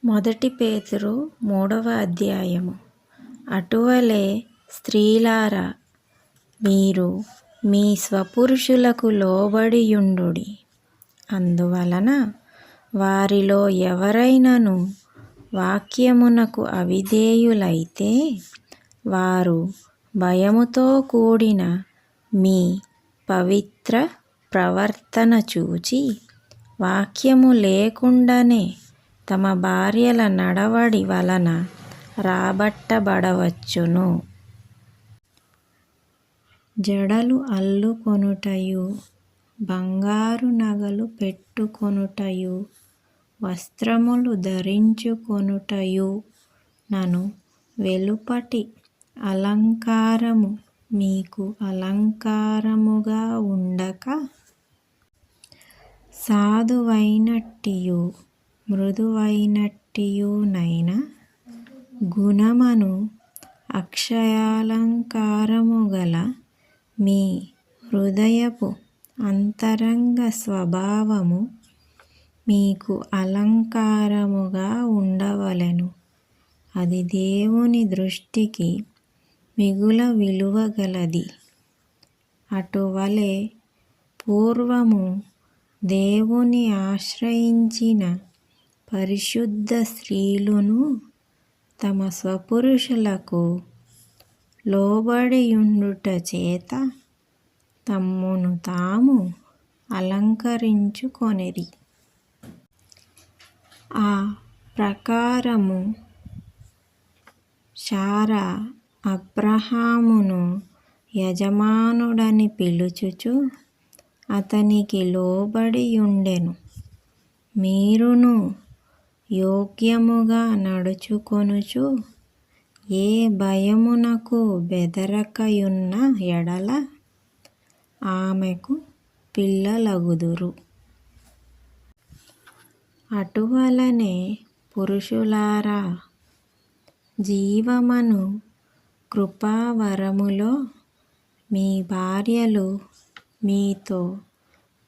మొదటి పేతురు 3వ అధ్యాయము. అటువలే స్త్రీలారా, మీరు మీ స్వపురుషులకు లోబడియుండుడి. అందువలన వారిలో ఎవరైనను వాక్యమునకు అవిధేయులైతే వారు భయముతో కూడిన మీ పవిత్ర ప్రవర్తన చూచి వాక్యము లేకుండానే తమ భార్యల నడవడి వలన రాబట్టబడవచ్చును. జడలు అల్లుకొనుటయు, బంగారు నగలు పెట్టుకొనుటయు, వస్త్రములు ధరించుకొనుటయు నను వెలుపటి అలంకారము మీకు అలంకారముగా ఉండక, సాధువైనట్టియు మృదువైనట్టియునైన గుణమును అక్షయాలంకారము గల మీ హృదయపు అంతరంగ స్వభావము మీకు అలంకారముగా ఉండవలెను. అది దేవుని దృష్టికి మిగుల విలువగలది. అటువలే పూర్వము దేవుని ఆశ్రయించిన పరిశుద్ధ స్త్రీలును తమ స్వపురుషులకు లోబడియుండుట చేత తమ్మును తాము అలంకరించుకొనిరి. ఆ ప్రకారము శారా అబ్రహామును యజమానుడని పిలుచుచు అతనికి లోబడియుండెను. మీరును యోగ్యముగా నడుచుకొనుచు ఏ భయమునకు బెదరకయున్న ఎడల ఆమెకు పిల్లలగుదురు. అటువలనే పురుషులారా, జీవమను కృపావరములో మీ భార్యలు మీతో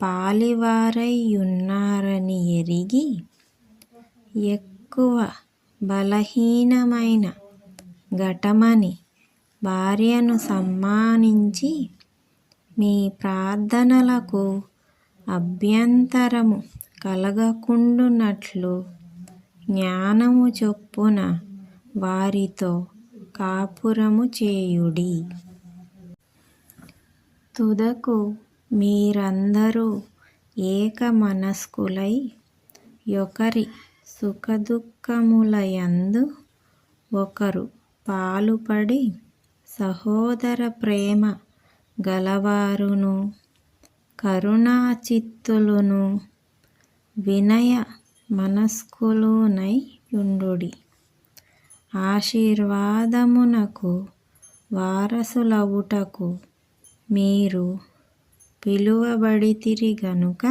పాలివారైయున్నారని ఎరిగి, ఎక్కువ బలహీనమైన ఘటమని భార్యను సమ్మానించి, మీ ప్రార్థనలకు అభ్యంతరము కలగకుండునట్లు జ్ఞానము చొప్పున వారితో కాపురము చేయుడి. తుదకు మీరందరూ ఏక మనస్కులై ఒకరి సుఖదుఃఖములయందు ఒకరు పాలుపడి సహోదర ప్రేమ గలవారును, కరుణాచిత్తులును, వినయ మనస్కులునై యుండుడి. ఆశీర్వాదమునకు వారసులవుటకు మీరు పిలువబడితిరి గనుక,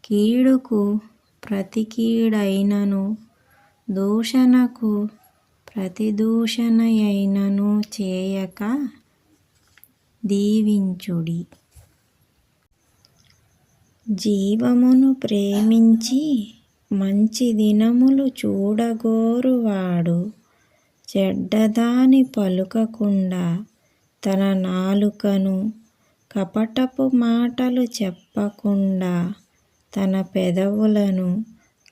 కీడుకు ప్రతి కీడైనను, దూషణకు ప్రతి దూషణయైనను చేయక దీవించుడి. జీవమును ప్రేమించి మంచి దినములు చూడగోరువాడు చెడ్డదాని పలుకకుండా తన నాలుకను, కపటపు మాటలు చెప్పకుండా తన పెదవులను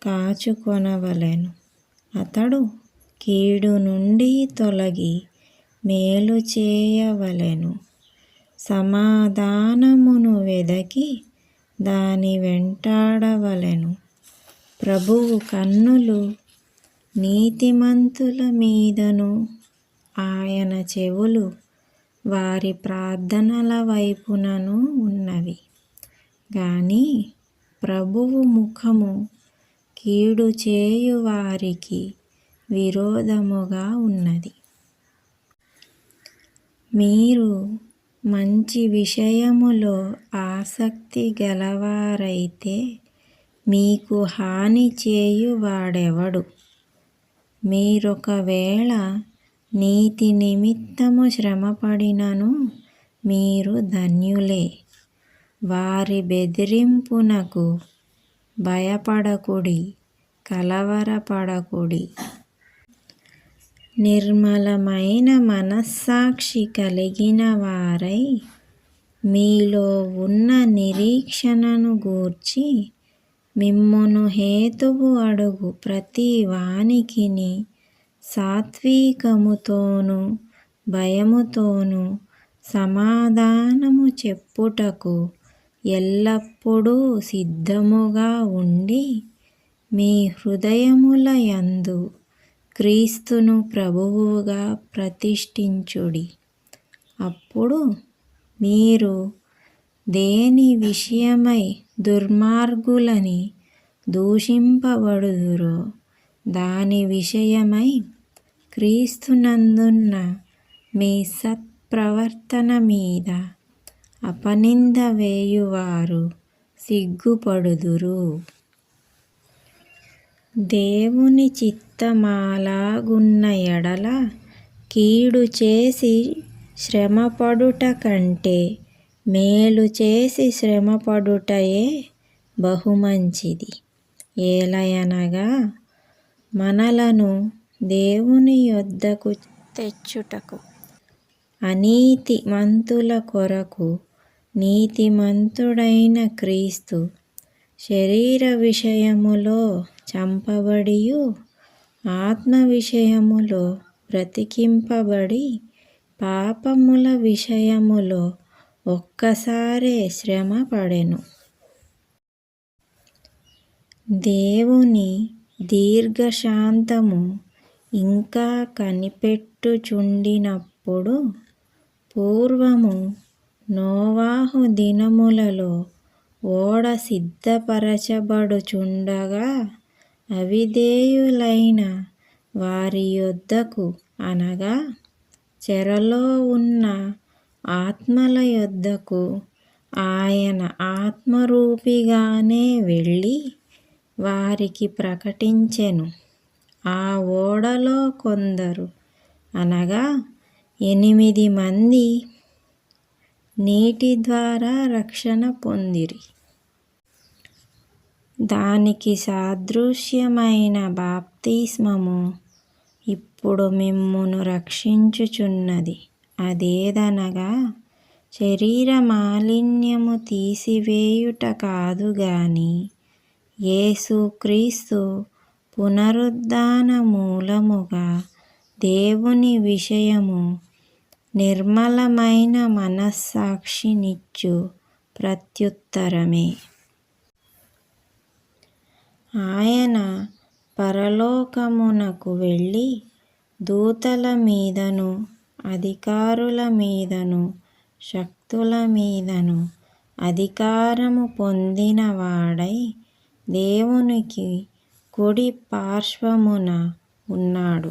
కాచుకొనవలెను. అతడు కీడు నుండి తొలగి మేలు చేయవలెను. సమాధానమును వెదకి దాని వెంటాడవలెను. ప్రభువు కన్నులు నీతిమంతుల మీదను, ఆయన చెవులు వారి ప్రార్థనల వైపునను ఉన్నవి. గాని ప్రభువు ముఖము కీడు చేయు వారికి విరోధముగా ఉన్నది. మీరు మంచి విషయములో ఆసక్తి గలవారైతే మీకు హాని చేయు వాడెవడు? మీరొకవేళ నీతి నిమిత్తము శ్రమపడినను మీరు ధన్యులే. వారి బెదిరింపునకు భయపడకుడి. కలవరపడకుడి. నిర్మలమైన మనస్సాక్షి కలిగిన వారై మీలో ఉన్న నిరీక్షణను గూర్చి మిమ్మును హేతువు అడుగు ప్రతి వానికిని సాత్వికముతోనూ భయముతోనూ సమాధానము చెప్పుటకు ఎల్లప్పుడూ సిద్ధముగా ఉండి మీ హృదయముల యందు క్రీస్తును ప్రభువుగా ప్రతిష్ఠించుడి. అప్పుడు మీరు దేని విషయమై దుర్మార్గులని దూషింపబడుదురో దాని విషయమై క్రీస్తునందున్న మీ సత్ప్రవర్తన మీద అపనింద వేయువారు సిగ్గుపడుదురు. దేవుని చిత్తమాలాగున్న ఎడల కీడు చేసి శ్రమపడుట కంటే మేలు చేసి శ్రమపడుటయే బహుమంచిది. ఏలయనగా మనలను దేవుని యొద్దకు తెచ్చుటకు అనీతి మంతుల కొరకు నీతిమంతుడైన క్రీస్తు శరీర విషయములో చంపబడియు ఆత్మ విషయములో బ్రతికింపబడి పాపముల విషయములో ఒక్కసారే శ్రమ పడెను. దేవుని దీర్ఘశాంతము ఇంకా కనిపెట్టుచుండినప్పుడు పూర్వము నోవాహు దినములలో ఓడ సిద్ధపరచబడుచుండగా అవిధేయులైన వారి యొద్దకు అనగా చెరలో ఉన్న ఆత్మల యొద్దకు ఆయన ఆత్మరూపిగానే వెళ్ళి వారికి ప్రకటించెను. ఆ ఓడలో కొందరు అనగా 8 మంది నీటి ద్వారా రక్షణ పొందిరి. దానికి సాదృశ్యమైన బాప్తిస్మము ఇప్పుడు మిమ్మును రక్షించుచున్నది. అదేదనగా శరీర మాలిన్యము తీసివేయుట కాదు గాని యేసుక్రీస్తు పునరుద్ధాన మూలముగా దేవుని విషయము నిర్మలమైన మనస్సాక్షినిచ్చు ప్రత్యుత్తరమే. ఆయన పరలోకమునకు వెళ్ళి దూతల మీదను అధికారుల మీదను శక్తుల మీదను అధికారము పొందిన వాడై దేవునికి కుడి పార్శ్వమున ఉన్నాడు.